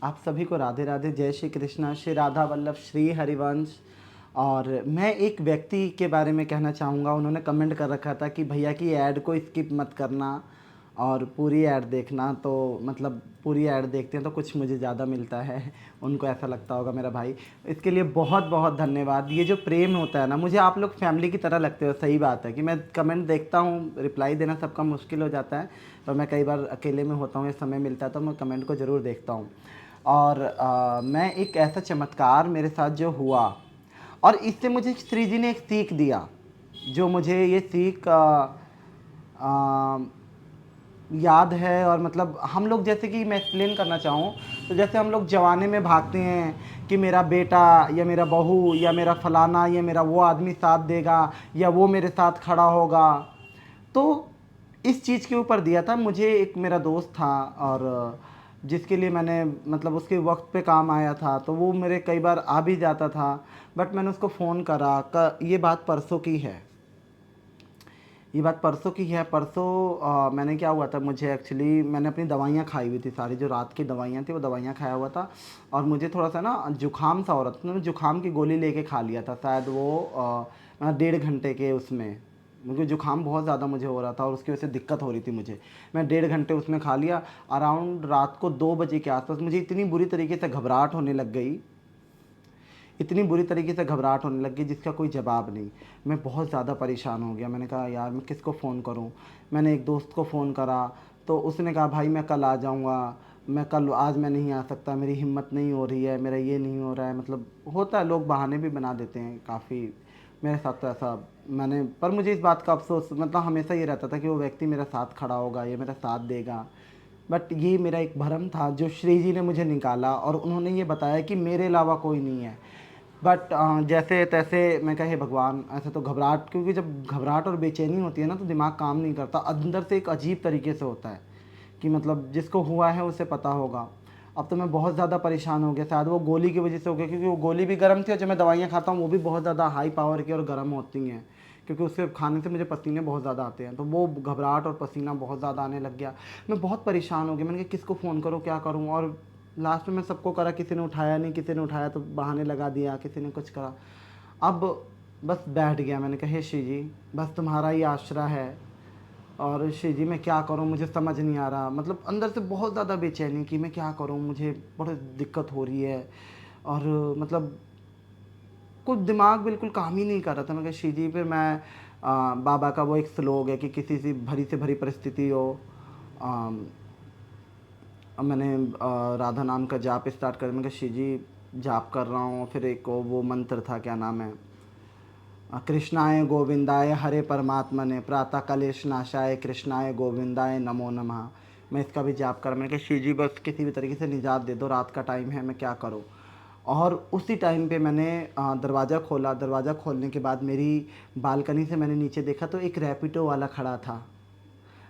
आप सभी को राधे राधे, जय श्री कृष्णा, श्री राधा वल्लभ, श्री हरिवंश। और मैं एक व्यक्ति के बारे में कहना चाहूँगा। उन्होंने कमेंट कर रखा था कि भैया की ऐड को स्किप मत करना और पूरी ऐड देखना। तो मतलब पूरी ऐड देखते हैं तो कुछ मुझे ज़्यादा मिलता है, उनको ऐसा लगता होगा मेरा भाई। इसके लिए बहुत बहुत धन्यवाद। ये जो प्रेम होता है ना, मुझे आप लोग फैमिली की तरह लगते हो। सही बात है कि मैं कमेंट देखता हूँ, रिप्लाई देना सबका मुश्किल हो जाता है, पर मैं कई बार अकेले में होता हूँ या समय मिलता है तो मैं कमेंट को ज़रूर देखता हूँ। और मैं एक ऐसा चमत्कार मेरे साथ जो हुआ, और इससे मुझे श्री जी ने एक सीख दिया, जो मुझे ये सीख याद है। और मतलब हम लोग, जैसे कि मैं एक्सप्लेन करना चाहूँ तो जैसे हम लोग जवानी में भागते हैं कि मेरा बेटा या मेरा बहू या मेरा फलाना या मेरा वो आदमी साथ देगा या वो मेरे साथ खड़ा होगा। तो इस चीज़ के ऊपर दिया था मुझे एक मेरा दोस्त था, और जिसके लिए मैंने मतलब उसके वक्त पे काम आया था, तो वो मेरे कई बार आ भी जाता था। बट मैंने उसको फ़ोन करा, ये बात परसों की है। ये बात परसों की है। परसों मैंने क्या हुआ था, मुझे एक्चुअली मैंने अपनी दवाइयाँ खाई हुई थी, सारी जो रात की दवाइयाँ थी वो दवाइयाँ खाया हुआ था। और मुझे थोड़ा सा ना जुकाम सा हो रहा था, तो मैंने जुकाम की गोली लेके खा लिया था शायद वो 1.5 घंटे के उसमें। मुझे जुकाम बहुत ज़्यादा मुझे हो रहा था और उसकी वजह से दिक्कत हो रही थी मुझे। मैं 1.5 घंटे उसमें खा लिया। अराउंड रात को 2 बजे के आसपास मुझे इतनी बुरी तरीके से घबराहट होने लग गई, इतनी बुरी तरीके से घबराहट होने लगी जिसका कोई जवाब नहीं। मैं बहुत ज़्यादा परेशान हो गया। मैंने कहा यार मैं किसको फ़ोन करूं। मैंने एक दोस्त को फ़ोन करा, तो उसने कहा भाई मैं कल आ जाऊंगा, मैं कल, आज मैं नहीं आ सकता, मेरी हिम्मत नहीं हो रही है, मेरा ये नहीं हो रहा है। मतलब होता है, लोग बहाने भी बना देते हैं काफ़ी। मेरे साथ तो ऐसा मैंने, पर मुझे इस बात का अफसोस मतलब हमेशा ये रहता था कि वो व्यक्ति मेरा साथ खड़ा होगा, ये मेरा साथ देगा। बट ये मेरा एक भ्रम था जो श्री जी ने मुझे निकाला, और उन्होंने ये बताया कि मेरे अलावा कोई नहीं है। बट जैसे तैसे मैं कहे भगवान, ऐसे तो घबराहट, क्योंकि जब घबराहट और बेचैनी होती है ना तो दिमाग काम नहीं करता, अंदर से एक अजीब तरीके से होता है कि मतलब जिसको हुआ है उसे पता होगा। अब तो मैं बहुत ज़्यादा परेशान हो गया, शायद वो गोली की वजह से हो गया, क्योंकि वो गोली भी गर्म थी और जब मैं दवाइयाँ खाता हूँ वो भी बहुत ज़्यादा हाई पावर की और गर्म होती हैं, क्योंकि उससे खाने से मुझे पसीने बहुत ज़्यादा आते हैं। तो वो घबराहट और पसीना बहुत ज़्यादा आने लग गया। मैं बहुत परेशान हो गया, मैंने कहा किसको फ़ोन करूँ, क्या करूँ। और लास्ट में मैं सबको करा, किसी ने उठाया नहीं, किसी ने उठाया तो बहाने लगा दिया, किसी ने कुछ करा। अब बस बैठ गया, मैंने कहा हे श्री जी, बस तुम्हारा ही आश्रय है। और श्री जी मैं क्या करूं, मुझे समझ नहीं आ रहा। मतलब अंदर से बहुत ज़्यादा बेचैनी कि मैं क्या करूं, मुझे बहुत दिक्कत हो रही है। और मतलब कुछ दिमाग बिल्कुल काम ही नहीं कर रहा था। मैं कहा श्री जी, फिर मैं बाबा का वो एक श्लोक है कि किसी से भरी परिस्थिति हो, अब मैंने राधा नाम का जाप स्टार्ट कर, मैं कहा श्री जी जाप कर रहा हूँ। फिर एक वो मंत्र था, क्या नाम है, कृष्णाय गोविंदाय हरे परमात्मने प्रातः कलेश नाशाय कृष्णाय गोविंदाय नमो नमः। मैं इसका भी जाप कर, मैंने कहा शिव जी बस किसी भी तरीके से निजात दे दो, रात का टाइम है, मैं क्या करूं। और उसी टाइम पे मैंने दरवाज़ा खोला। दरवाज़ा खोलने के बाद मेरी बालकनी से मैंने नीचे देखा तो एक रैपिडो वाला खड़ा था।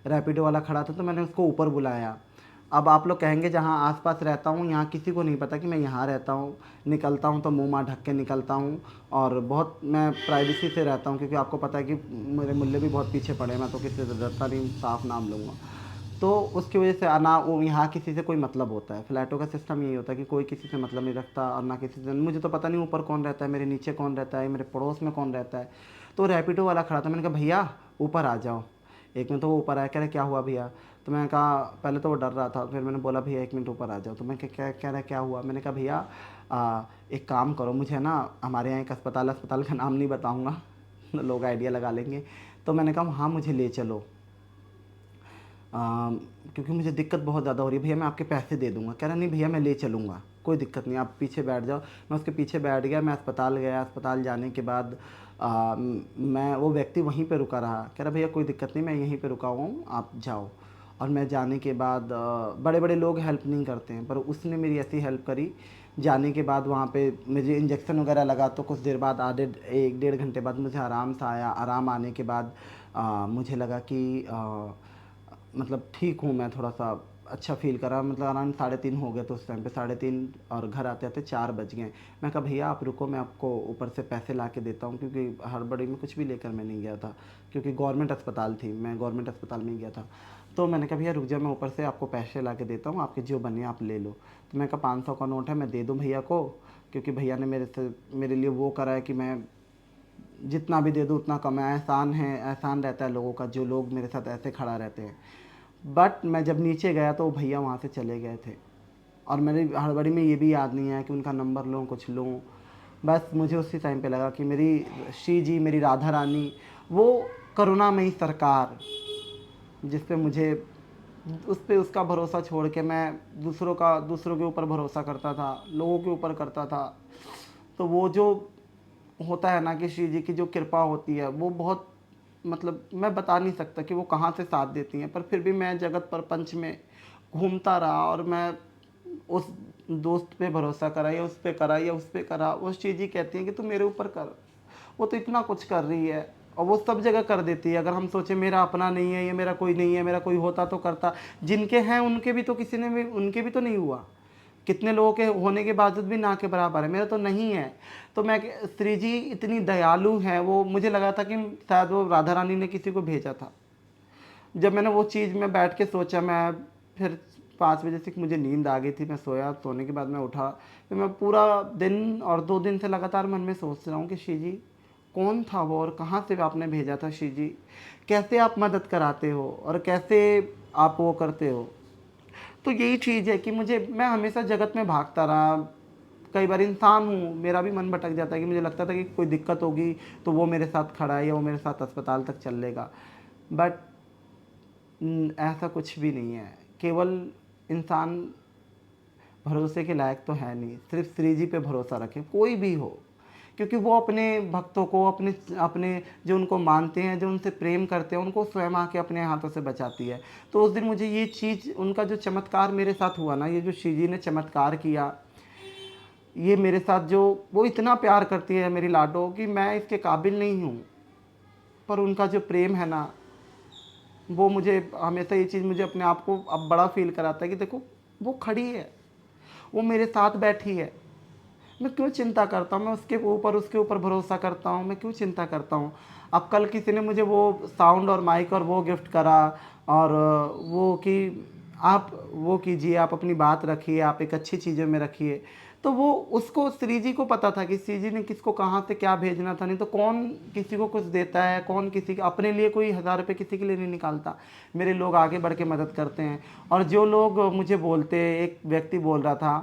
रैपिडो वाला खड़ा था तो मैंने उसको ऊपर बुलाया। अब आप लोग कहेंगे जहाँ आसपास रहता हूँ यहाँ किसी को नहीं पता कि मैं यहाँ रहता हूँ। निकलता हूँ तो मुंह माँ ढक के निकलता हूँ, और बहुत मैं प्राइवेसी से रहता हूँ, क्योंकि आपको पता है कि मेरे मुल्ले भी बहुत पीछे पड़े हैं, मैं तो किसी से डरता नहीं, साफ नाम लूँगा। तो उसकी वजह से ना वो यहाँ किसी से कोई मतलब होता है। फ्लैटों का सिस्टम यही होता है कि कोई किसी से मतलब नहीं रखता, और ना किसी से, मुझे तो पता नहीं ऊपर कौन रहता है, मेरे नीचे कौन रहता है, मेरे पड़ोस में कौन रहता है। तो रैपिडो वाला खड़ा था, मैंने कहा भैया ऊपर आ जाओ। एक मिनट, तो वो ऊपर आया, कह रहे क्या हुआ भैया। तो मैंने कहा, पहले तो वो डर रहा था, फिर मैंने बोला भैया 1 मिनट ऊपर आ जाओ। तो मैं क्या कह रहा क्या हुआ। मैंने कहा भैया एक काम करो, मुझे ना हमारे यहाँ एक अस्पताल, अस्पताल का नाम नहीं बताऊँगा लोग आइडिया लगा लेंगे। तो मैंने कहा हाँ मुझे ले चलो, क्योंकि मुझे दिक्कत बहुत ज़्यादा हो रही है। भैया मैं आपके पैसे दे दूँगा। कह रहा नहीं भैया मैं ले चलूँगा, कोई दिक्कत नहीं, आप पीछे बैठ जाओ। मैं उसके पीछे बैठ गया, मैं अस्पताल गया। अस्पताल जाने के बाद मैं, वो व्यक्ति वहीं पे रुका रहा। कह रहा भैया कोई दिक्कत नहीं, मैं यहीं पे रुका हुआ हूँ, आप जाओ। और मैं जाने के बाद बड़े बड़े लोग हेल्प नहीं करते हैं, पर उसने मेरी ऐसी हेल्प करी। जाने के बाद वहाँ पे मुझे इंजेक्शन वगैरह लगा, तो कुछ देर बाद, आधे 1 1.5 घंटे बाद मुझे आराम सा आया। आराम आने के बाद मुझे लगा कि मतलब ठीक हूँ, मैं थोड़ा सा अच्छा फील करा। मतलब अराउंड 3:30 हो गए, तो उस टाइम पे 3:30, और घर आते आते 4 बज गए। मैं कहा भैया आप रुको, मैं आपको ऊपर से पैसे ला के देता हूँ, क्योंकि हड़बड़ी में कुछ भी लेकर मैं नहीं गया था, क्योंकि गवर्नमेंट अस्पताल थी, मैं गवर्नमेंट अस्पताल में ही गया था। तो मैंने कहा भैया रुक जाओ, मैं ऊपर से आपको पैसे ला के देता हूँ, आपके जो बने आप ले लो। तो मैं कहा 500 का नोट है, मैं दे दूं भैया को, क्योंकि भैया ने मेरे लिए वो करा है कि मैं जितना भी दे दूँ उतना कम है। एहसान रहता है लोगों का, जो लोग मेरे साथ ऐसे खड़ा रहते हैं। बट मैं जब नीचे गया तो वो भैया वहाँ से चले गए थे, और मेरी हड़बड़ी में ये भी याद नहीं आया कि उनका नंबर लूँ, कुछ लूँ। बस मुझे उसी टाइम पे लगा कि मेरी श्री जी, मेरी राधा रानी, वो करुणामयी सरकार, जिस पे मुझे उस पे उसका भरोसा छोड़ के मैं दूसरों के ऊपर भरोसा करता था, लोगों के ऊपर करता था। तो वो जो होता है ना कि श्री जी की जो कृपा होती है, वो बहुत, मतलब मैं बता नहीं सकता कि वो कहाँ से साथ देती हैं। पर फिर भी मैं जगत प्रपंच में घूमता रहा, और मैं उस दोस्त पे भरोसा करा, या उस पे करा, या उस पे करा। वो श्री जी कहती हैं कि तू मेरे ऊपर कर, वो तो इतना कुछ कर रही है, और वो सब जगह कर देती है। अगर हम सोचें मेरा अपना नहीं है, ये मेरा कोई नहीं है, मेरा कोई होता तो करता, जिनके हैं उनके भी तो किसी ने भी, उनके भी तो नहीं हुआ। कितने लोगों के होने के बावजूद भी ना के बराबर है, मेरा तो नहीं है। तो मैं, श्री जी इतनी दयालु हैं, वो मुझे लगा था कि शायद वो राधा रानी ने किसी को भेजा था। जब मैंने वो चीज़ में बैठ के सोचा, मैं फिर 5 बजे से मुझे नींद आ गई थी, मैं सोया, सोने के बाद मैं उठा, फिर मैं पूरा दिन और 2 दिन से लगातार मन में सोच रहा हूँ कि श्री जी कौन था वो, और कहाँ से आपने भेजा था श्री जी, कैसे आप मदद कराते हो, और कैसे आप वो करते हो। तो यही चीज़ है कि मैं हमेशा जगत में भागता रहा। कई बार इंसान हूँ, मेरा भी मन भटक जाता है कि मुझे लगता था कि कोई दिक्कत होगी तो वो मेरे साथ खड़ा है, या वो मेरे साथ अस्पताल तक चल लेगा। बट ऐसा कुछ भी नहीं है। केवल इंसान भरोसे के लायक तो है नहीं, सिर्फ श्री जी पे भरोसा रखें, कोई भी हो, क्योंकि वो अपने भक्तों को, अपने अपने जो उनको मानते हैं, जो उनसे प्रेम करते हैं, उनको स्वयं आके अपने हाथों से बचाती है। तो उस दिन मुझे ये चीज़, उनका जो चमत्कार मेरे साथ हुआ ना, ये जो श्री जी ने चमत्कार किया, ये मेरे साथ, जो वो इतना प्यार करती है मेरी लाडो, कि मैं इसके काबिल नहीं हूँ, पर उनका जो प्रेम है ना, वो मुझे हमेशा, ये चीज़ मुझे अपने आप को अब बड़ा फील कराता है कि देखो वो खड़ी है, वो मेरे साथ बैठी है। मैं क्यों चिंता करता हूँ, मैं उसके ऊपर भरोसा करता हूँ, मैं क्यों चिंता करता हूँ। अब कल किसी ने मुझे वो साउंड और माइक और वो गिफ्ट करा, और वो कि आप वो कीजिए, आप अपनी बात रखिए, आप एक अच्छी चीज़ों में रखिए। तो वो, उसको श्री जी को पता था कि श्री जी ने किसको कहाँ से क्या भेजना था। नहीं तो कौन किसी को कुछ देता है, कौन किसी के अपने लिए कोई 1000 रुपये किसी के लिए नहीं निकालता। मेरे लोग आगे बढ़ के मदद करते हैं। और जो लोग मुझे बोलते, एक व्यक्ति बोल रहा था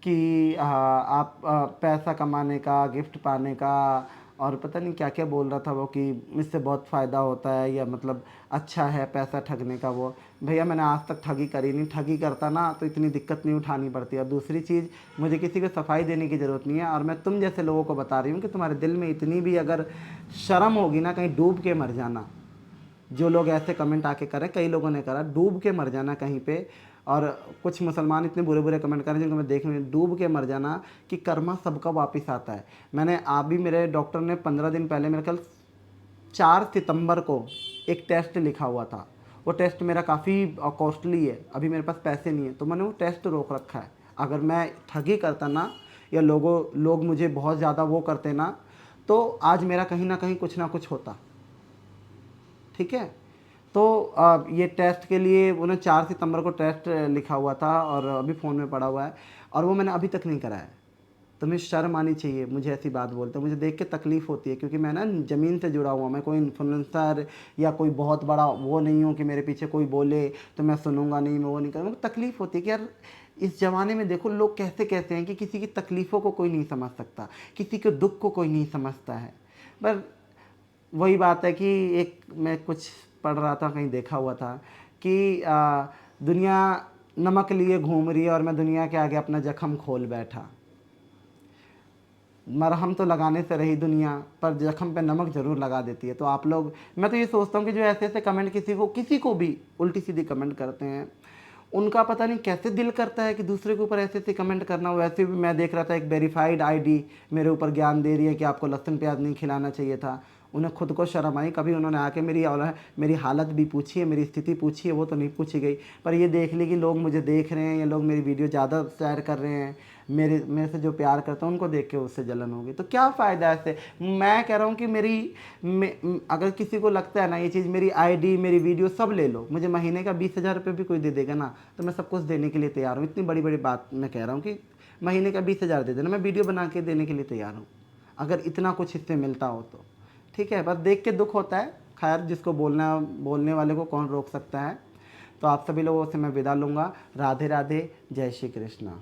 कि आप पैसा कमाने का, गिफ्ट पाने का, और पता नहीं क्या क्या बोल रहा था वो, कि इससे बहुत फ़ायदा होता है, या मतलब अच्छा है पैसा ठगने का। वो भैया, मैंने आज तक ठगी करी नहीं, ठगी करता ना तो इतनी दिक्कत नहीं उठानी पड़ती। और दूसरी चीज़, मुझे किसी को सफाई देने की ज़रूरत नहीं है, और मैं तुम जैसे लोगों को बता रही हूँ कि तुम्हारे दिल में इतनी भी अगर शर्म होगी ना, कहीं डूब के मर जाना। जो लोग ऐसे कमेंट आके करें, कई लोगों ने करा, डूब के मर जाना कहीं पे। और कुछ मुसलमान इतने बुरे बुरे कमेंट करें जिनको मैं देख रही हूँ, डूब के मर जाना, कि कर्मा सबका वापस आता है। मैंने अभी, मेरे डॉक्टर ने 15 दिन पहले, मेरे ख्याल 4 सितंबर को एक टेस्ट लिखा हुआ था। वो टेस्ट मेरा काफ़ी कॉस्टली है, अभी मेरे पास पैसे नहीं है, तो मैंने वो टेस्ट रोक रखा है। अगर मैं ठगी करता ना, या लोग मुझे बहुत ज़्यादा वो करते ना, तो आज मेरा कहीं ना कहीं कुछ ना कुछ होता। ठीक है। तो ये टेस्ट के लिए उन्होंने 4 सितंबर को टेस्ट लिखा हुआ था, और अभी फ़ोन में पड़ा हुआ है, और वो मैंने अभी तक नहीं कराया। तो मुझे शर्म आनी चाहिए, मुझे ऐसी बात बोलते, मुझे देख के तकलीफ़ होती है, क्योंकि मैं ना ज़मीन से जुड़ा हुआ, मैं कोई इन्फ्लुएंसर या कोई बहुत बड़ा वो नहीं हूँ कि मेरे पीछे कोई बोले तो मैं सुनूंगा नहीं, मैं वो नहीं करूँगा। तकलीफ़ होती है कि यार, इस ज़माने में देखो लोग कैसे कैसे हैं, कि किसी की तकलीफ़ों को कोई नहीं समझ सकता, किसी के दुख को कोई नहीं समझता है। पर वही बात है कि एक, मैं कुछ पढ़ रहा था, कहीं देखा हुआ था कि दुनिया नमक लिए घूम रही है, और मैं दुनिया के आगे अपना जख्म खोल बैठा। मरहम तो लगाने से रही दुनिया, पर जख्म पे नमक ज़रूर लगा देती है। तो आप लोग, मैं तो ये सोचता हूँ कि जो ऐसे ऐसे कमेंट किसी को भी उल्टी सीधी कमेंट करते हैं, उनका पता नहीं कैसे दिल करता है कि दूसरे के ऊपर ऐसे ऐसे कमेंट करना। वैसे भी मैं देख रहा था, एक वेरीफाइड आईडी मेरे ऊपर ज्ञान दे रही है कि आपको लहसुन प्याज नहीं खिलाना चाहिए था। उन्हें खुद को शर्म आई, कभी उन्होंने आके मेरी हालत भी पूछी है, मेरी स्थिति पूछी है, वो तो नहीं पूछी गई। पर ये देख ली कि लोग मुझे देख रहे हैं या लोग मेरी वीडियो ज़्यादा शेयर कर रहे हैं, मेरे से जो प्यार करते हैं उनको देख के उससे जलन होगी। तो क्या फ़ायदा है इससे? मैं कह रहा हूँ कि अगर किसी को लगता है ना ये चीज़, मेरी आईडी, मेरी वीडियो सब ले लो, मुझे महीने का 20,000 रुपये भी कोई दे देगा ना, तो मैं सब कुछ देने के लिए तैयार हूँ। इतनी बड़ी बड़ी बात मैं कह रहा हूँ कि महीने का 20,000 दे देना, मैं वीडियो बना के देने के लिए तैयार हूँ, अगर इतना कुछ इससे मिलता हो तो। ठीक है, बस देख के दुख होता है। खैर, जिसको बोलने वाले को कौन रोक सकता है। तो आप सभी लोगों से मैं विदा लूँगा। राधे राधे, जय श्री कृष्णा।